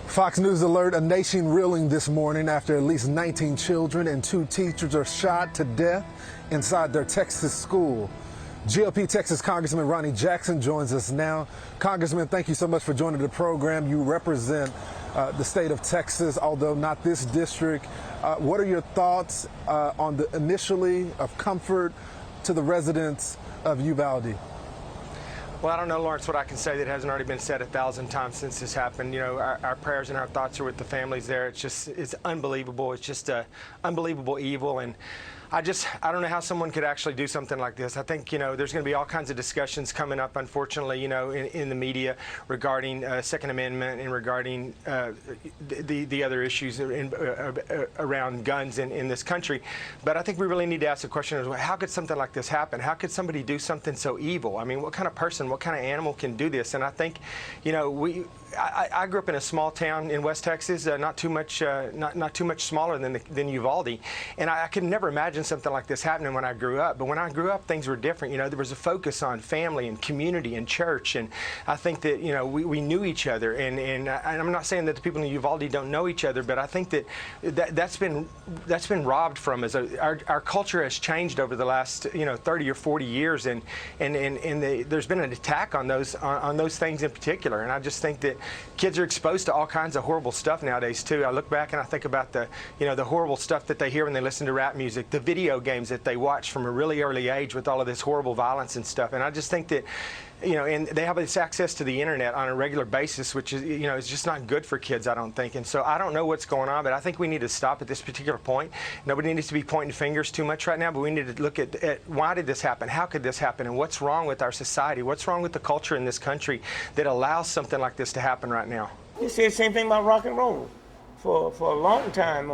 Fox News alert, a nation reeling this morning after at least 19 children and 2 teachers are shot to death inside their Texas school. GOP Texas Congressman Ronnie Jackson joins us now. Congressman, thank you so much for joining the program. You represent the state of Texas, although not this district. What are your thoughts on the initially of comfort to the residents of Uvalde? Well, I don't know, Lawrence, what I can say that hasn't already been said 1,000 times since this happened. You know, our prayers and our thoughts are with the families there. It's unbelievable. It's just unbelievable evil. And I don't know how someone could actually do something like this. I think, there's going to be all kinds of discussions coming up, unfortunately, in the media regarding Second Amendment and regarding the other issues around guns in this country. But I think we really need to ask the question, how could something like this happen? How could somebody do something so evil? I mean, what kind of person, what kind of animal can do this? And I think, I grew up in a small town in West Texas, not too much smaller than Uvalde, and I could never imagine something like this happening when I grew up. But when I grew up, things were different. There was a focus on family and community and church, and I think that we knew each other. And I'm not saying that the people in Uvalde don't know each other, but I think that's been robbed from us. Our culture has changed over the last 30 or 40 years, and there's been an attack on those things in particular. And I just think that kids are exposed to all kinds of horrible stuff nowadays too. I look back and I think about the horrible stuff that they hear when they listen to rap music, the video games that they watch from a really early age with all of this horrible violence and stuff. And I just think that and they have this access to the internet on a regular basis, which is, is just not good for kids, I don't think. And so I don't know what's going on, but I think we need to stop at this particular point. Nobody needs to be pointing fingers too much right now, but we need to look at why did this happen? How could this happen? And what's wrong with our society? What's wrong with the culture in this country that allows something like this to happen right now? You said the same thing about rock and roll. For a long time,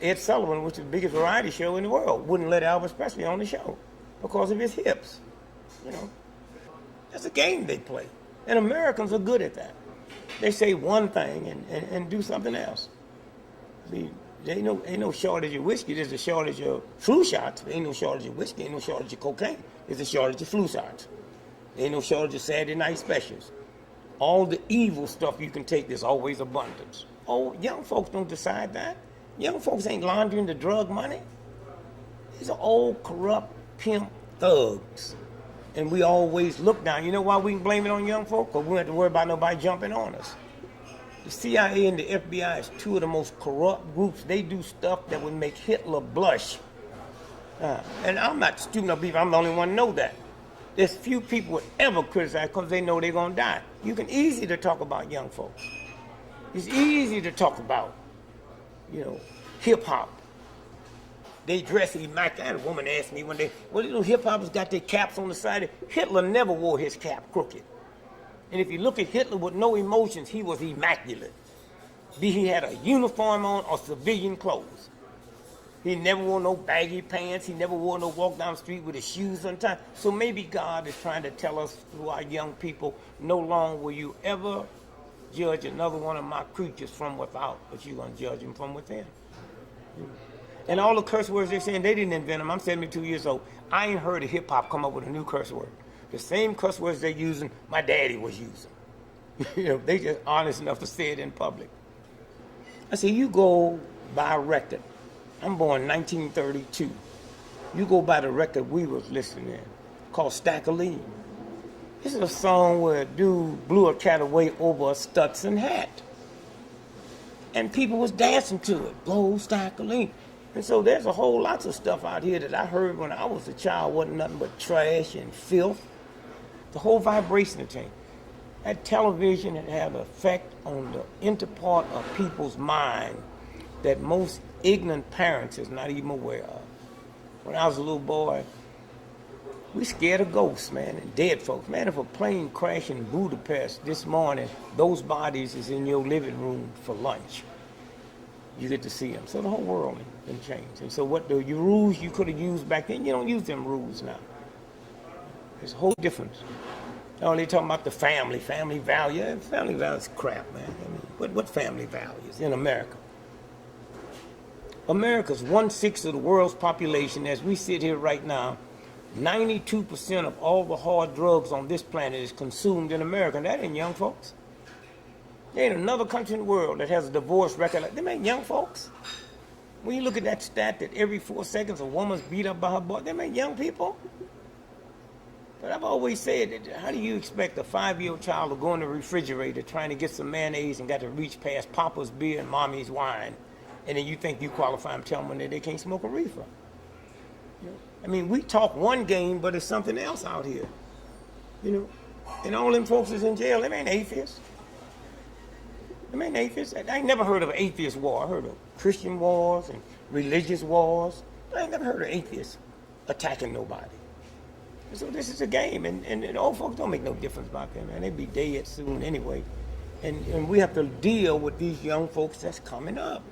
Ed Sullivan, which is the biggest variety show in the world, wouldn't let Elvis Presley on the show because of his hips. That's a game they play. And Americans are good at that. They say one thing and do something else. See, there ain't no shortage of whiskey. There's a shortage of flu shots. There ain't no shortage of whiskey. Ain't no shortage of cocaine. There's a shortage of flu shots. There ain't no shortage of Saturday night specials. All the evil stuff you can take, there's always abundance. Oh, young folks don't decide that. Young folks ain't laundering the drug money. These are old, corrupt, pimp thugs. And we always look down. You know why we can blame it on young folk? Because we don't have to worry about nobody jumping on us. The CIA and the FBI is two of the most corrupt groups. They do stuff that would make Hitler blush. And I'm not stupid enough to believe I'm the only one to know that. There's few people would ever criticize because they know they're going to die. You can easy to talk about young folks. It's easy to talk about, hip-hop. They dress immaculate. A woman asked me one day, well, little hip-hoppers got their caps on the side. Hitler never wore his cap crooked. And if you look at Hitler with no emotions, he was immaculate. Be he had a uniform on or civilian clothes. He never wore no baggy pants. He never wore no walk down the street with his shoes untied. So maybe God is trying to tell us through our young people, no longer will you ever judge another one of my creatures from without, but you're going to judge him from within. And all the curse words they're saying, they didn't invent them. I'm 72 years old. I ain't heard of hip-hop come up with a new curse word. The same curse words they're using, my daddy was using. They just honest enough to say it in public. I say, you go buy a record. I'm born 1932. You go by the record we was listening in, called Stack of Lean. This is a song where a dude blew a cat away over a Stetson hat. And people was dancing to it, blow Stack of Lean. And so there's a whole lots of stuff out here that I heard when I was a child wasn't nothing but trash and filth. The whole vibration changed. That television had an effect on the inner part of people's mind that most ignorant parents is not even aware of. When I was a little boy, we scared of ghosts, man, and dead folks. Man, if a plane crashed in Budapest this morning, those bodies is in your living room for lunch. You get to see them. So the whole world has changed. And so what the rules you could have used back then, you don't use them rules now. There's a whole difference. They talking about the family value. Family value is crap, man. I mean, what family values in America? America's 1/6 of the world's population. As we sit here right now, 92% of all the hard drugs on this planet is consumed in America. And that ain't young folks. There ain't another country in the world that has a divorce record like them. Ain't young folks. When you look at that stat that every 4 seconds a woman's beat up by her boy, them ain't young people. But I've always said that how do you expect a 5-year-old child to go in the refrigerator trying to get some mayonnaise and got to reach past Papa's beer and Mommy's wine, and then you think you qualify them, tell them that they can't smoke a reefer? You know? I mean, we talk one game, but it's something else out here. You know, and all them folks is in jail. Them ain't atheists. Them ain't atheists. I ain't never heard of an atheist war. I heard of Christian wars and religious wars. I ain't never heard of atheists attacking nobody. So this is a game, and old folks don't make no difference about them, man. They be dead soon anyway. And we have to deal with these young folks that's coming up.